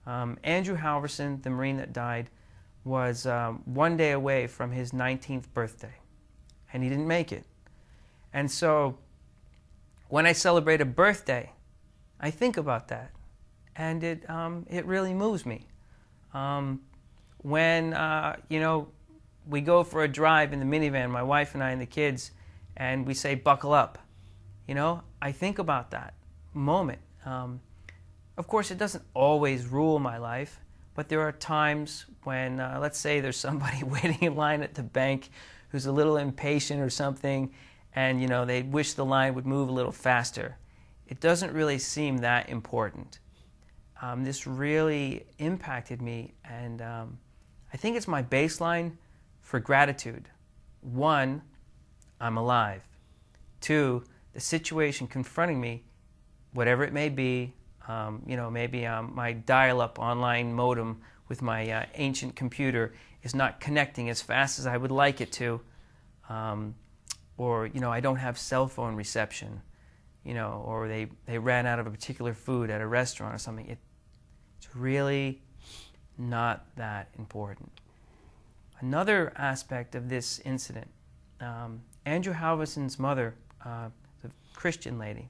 Andrew Halverson, the Marine that died, was 1 day away from his 19th birthday, and he didn't make it. And so when I celebrate a birthday, I think about that, and it really moves me. When we go for a drive in the minivan, my wife and I and the kids, and we say buckle up, I think about that moment. Of course, it doesn't always rule my life, but there are times when, let's say there's somebody waiting in line at the bank who's a little impatient or something, and they wish the line would move a little faster. It doesn't really seem that important. This really impacted me, and I think it's my baseline for gratitude. 1, I'm alive. 2, the situation confronting me, whatever it may be, maybe my dial-up online modem with my ancient computer is not connecting as fast as I would like it to, or I don't have cell phone reception, or they ran out of a particular food at a restaurant or something. It's really not that important. Another aspect of this incident, Andrew Halverson's mother, the Christian lady,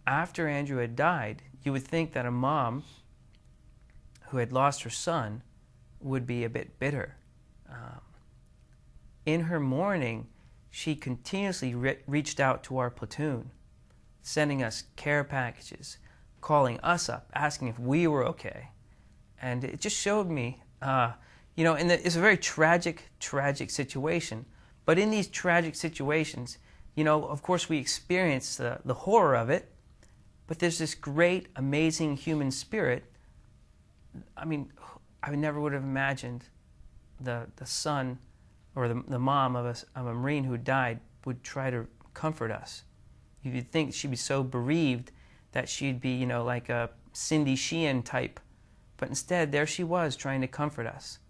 after Andrew had died, you would think that a mom who had lost her son would be a bit bitter. In her mourning, she continuously reached out to our platoon, sending us care packages, calling us up, asking if we were okay. And it just showed me, it's a very tragic situation. But in these tragic situations, of course we experience the horror of it, but there's this great, amazing human spirit. I mean, I never would have imagined the son or the mom of a Marine who died would try to comfort us. You'd think she'd be so bereaved that she'd be, like a Cindy Sheehan type. But instead, there she was trying to comfort us.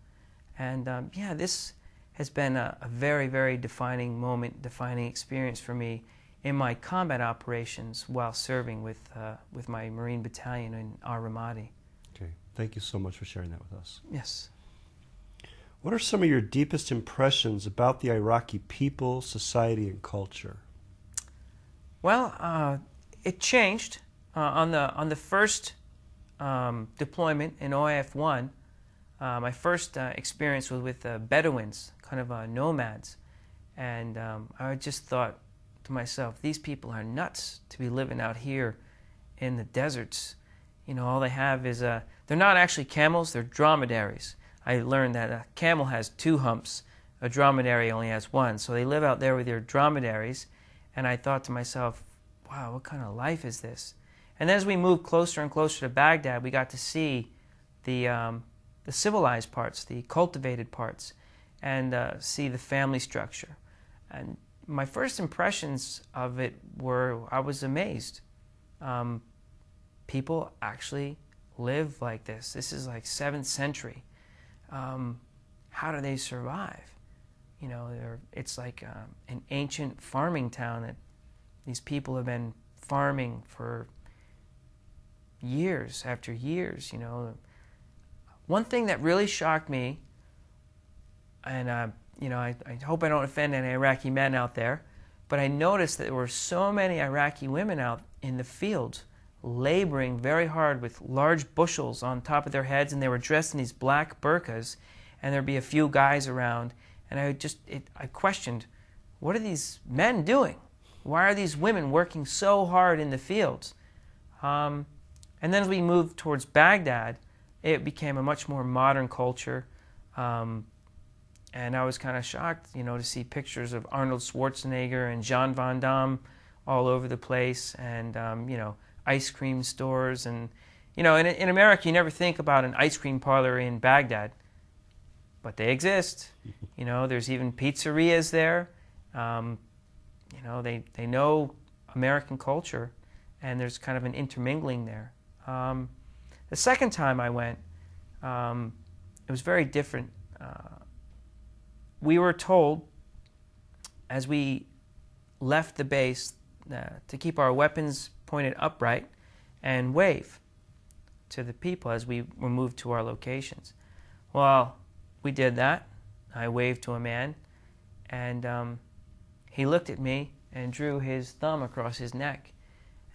And this has been a very, very defining moment, defining experience for me in my combat operations while serving with my Marine battalion in Ar-Ramadi. Okay, thank you so much for sharing that with us. Yes. What are some of your deepest impressions about the Iraqi people, society, and culture? Well, it changed on the first deployment in OIF-1. My first experience was with Bedouins, kind of nomads, and I just thought to myself, these people are nuts to be living out here in the deserts. All they have is they're not actually camels, they're dromedaries. I learned that a camel has 2 humps, a dromedary only has 1, so they live out there with their dromedaries, and I thought to myself, wow, what kind of life is this? And then as we moved closer and closer to Baghdad, we got to see the civilized parts, the cultivated parts, and see the family structure. And my first impressions of it were, I was amazed. People actually live like this. This is like 7th century. How do they survive? It's like an ancient farming town that these people have been farming for years after years. One thing that really shocked me, and I hope I don't offend any Iraqi men out there, but I noticed that there were so many Iraqi women out in the fields laboring very hard with large bushels on top of their heads, and they were dressed in these black burqas, and there'd be a few guys around, and I questioned, what are these men doing? Why are these women working so hard in the fields? And then as we moved towards Baghdad, it became a much more modern culture, and I was kind of shocked, to see pictures of Arnold Schwarzenegger and Jean Van Damme all over the place, and ice cream stores, and in America you never think about an ice cream parlor in Baghdad, but they exist. There's even pizzerias there. They know American culture, and there's kind of an intermingling there. The second time I went, it was very different. We were told as we left the base to keep our weapons pointed upright and wave. to the people as we were moved to our locations. Well, we did that. I waved to a man, and he looked at me and drew his thumb across his neck.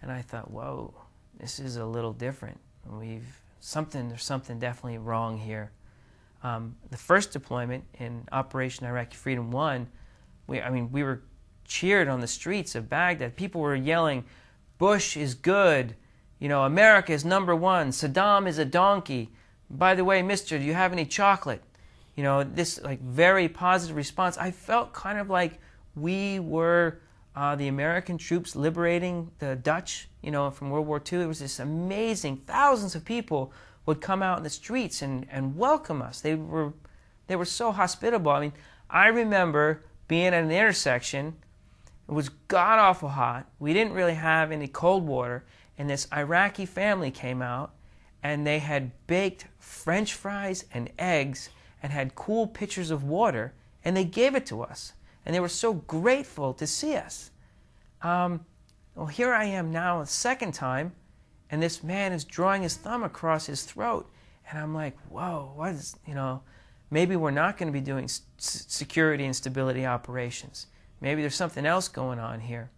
And I thought, whoa, this is a little different. There's something definitely wrong here. The first deployment in Operation Iraqi Freedom 1, we were cheered on the streets of Baghdad. People were yelling, Bush is good, America is #1, Saddam is a donkey. By the way, mister, do you have any chocolate? This very positive response. I felt kind of like we were the American troops liberating the Dutch, from World War II. It was this amazing, thousands of people would come out in the streets and welcome us. They were so hospitable. I remember being at an intersection. It was god-awful hot. We didn't really have any cold water, and this Iraqi family came out, and they had baked French fries and eggs and had cool pitchers of water, and they gave it to us. And they were so grateful to see us. Well, here I am now a second time, and this man is drawing his thumb across his throat. And I'm like, whoa, what is, maybe we're not going to be doing security and stability operations. Maybe there's something else going on here.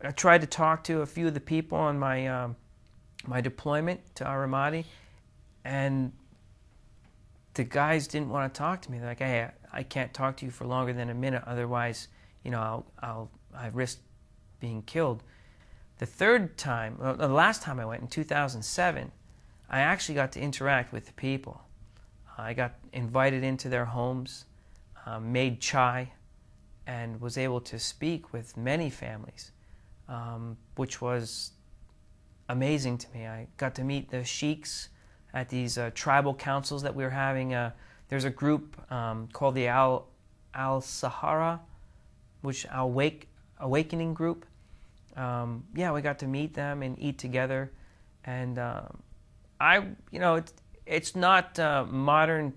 I tried to talk to a few of the people on my deployment to Al-Ramadi, and the guys didn't want to talk to me. They're like, hey, I can't talk to you for longer than a minute, otherwise, I risk being killed. The last time I went in 2007, I actually got to interact with the people. I got invited into their homes, made chai, and was able to speak with many families, which was amazing to me. I got to meet the sheiks at these tribal councils that we were having. There's a group called the Al-Sahara, which Awakening Group. We got to meet them and eat together, and it's not modern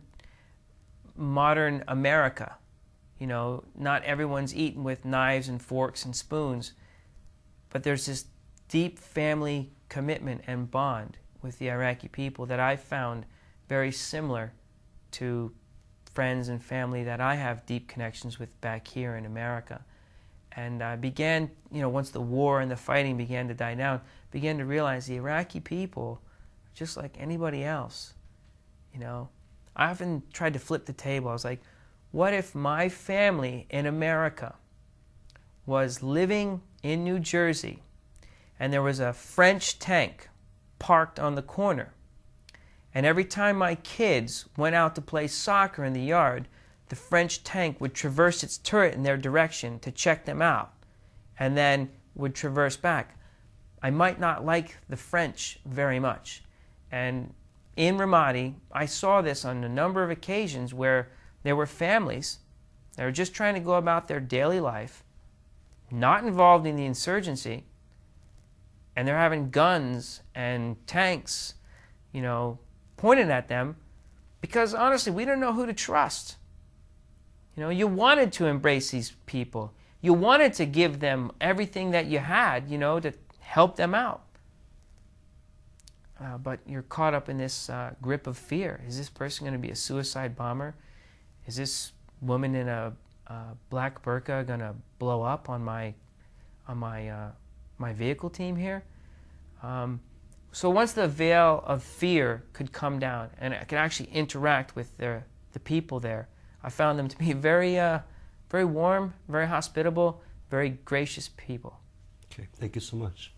America. Not everyone's eating with knives and forks and spoons, but there's this deep family commitment and bond with the Iraqi people that I found very similar to friends and family that I have deep connections with back here in America. And I began, once the war and the fighting began to die down, began to realize the Iraqi people are just like anybody else. I often tried to flip the table. I was like, what if my family in America was living in New Jersey and there was a French tank parked on the corner, and every time my kids went out to play soccer in the yard, the French tank would traverse its turret in their direction to check them out, and then would traverse back. I might not like the French very much. And in Ramadi, I saw this on a number of occasions where there were families that were just trying to go about their daily life, not involved in the insurgency, and they're having guns and tanks, pointed at them, because honestly, we don't know who to trust. You wanted to embrace these people. You wanted to give them everything that you had, to help them out. But you're caught up in this grip of fear. Is this person going to be a suicide bomber? Is this woman in a black burqa going to blow up on my vehicle team here? So once the veil of fear could come down and I could actually interact with the people there, I found them to be very warm, very hospitable, very gracious people. Okay, thank you so much.